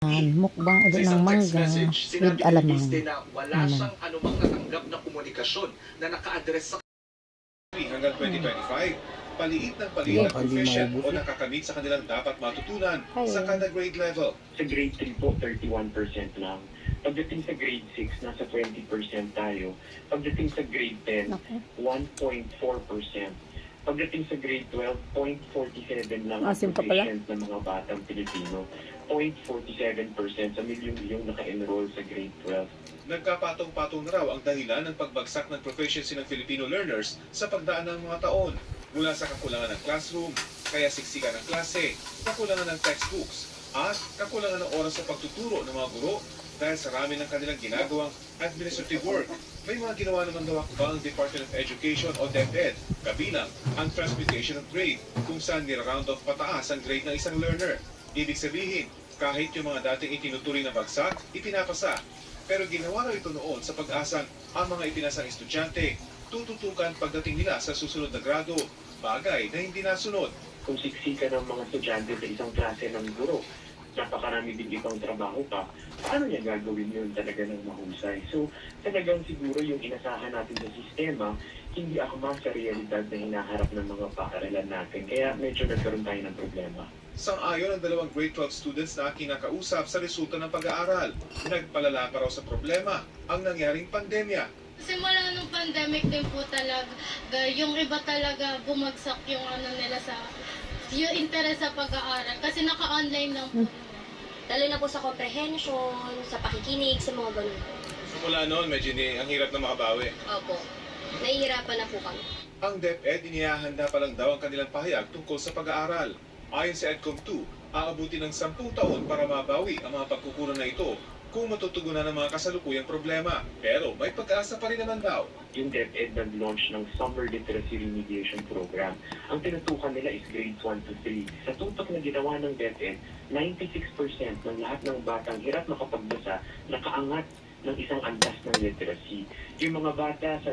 Mukbang ulit ng mangga with alamang. Wala siyang anumang natanggap na komunikasyon na naka-address sa hanggang 2025, paliit ng paliit ng profession o nakakamit sa kanilang dapat matutunan sa kada grade level. Sa grade 3 po, 31% lang. Pagdating sa grade 6, nasa 20% tayo. Pagdating sa grade 10, 1.4%. Pagdating sa grade 12, 0.47 lang ang proficient ng mga batang Pilipino. 0.47% sa milyong-milyong naka-enroll sa grade 12. Nagkapatong-patong na raw ang dahilan ng pagbagsak ng proficiency ng Filipino learners sa pagdaan ng mga taon. Mula sa kakulangan ng classroom, kaya siksikan ng klase, kakulangan ng textbooks, at kakulangan ng oras sa pagtuturo ng mga guro dahil sa rami ng kanilang ginagawang administrative work. May mga ginawa naman daw ang Department of Education o DepEd, kabilang ang transmutation of grade, kung saan nira-round off pataas ang grade ng isang learner. Ibig sabihin, kahit yung mga dating itinuturing na bagsak, ipinapasa. Pero ginawa raw ito noon sa pag-asang ang mga ipinasang estudyante tututukan pagdating nila sa susunod na grado, bagay na hindi nasunod. Kung siksikan ng mga estudyante sa isang klase ng guro, napakarami din ibang trabaho pa, paano niya gagawin yun talaga ng mahusay? So, talagang siguro yung inasahan natin sa sistema, hindi akma sa realidad na hinaharap ng mga paaralan natin. Kaya medyo nagkaroon tayo ng problema. Sang-ayon ang dalawang grade 12 students na aking nakausap sa resulta ng pag-aaral. Nagpalala pa raw sa problema ang nangyaring pandemya. Simula nung pandemic din po talaga, yung iba talaga bumagsak yung nila yung interest sa pag-aaral kasi naka-online lang po. Lalo na po sa comprehension, sa pakikinig, sa mga ganun po. Simula noon, medyo ang hirap na makabawi. Opo. Nahihirapan na po kami. Ang DepEd inihahanda pa lang daw ang kanilang pahayag tungkol sa pag-aaral. Ayon sa EDCOM 2, aabuti ng 10 taon para mabawi ang mga pagkukulang na ito kung matutugunan ang mga kasalukuyang problema. Pero may pag-asa pa rin naman daw. Yung DepEd nag-launch ng Summer Literacy Remediation Program. Ang tinutukan nila is grades 1 to 3. Sa tutok na ginawa ng DepEd, 96% ng lahat ng batang hirap makapagbasa nakaangat ng isang antas ng literacy. Yung mga bata sa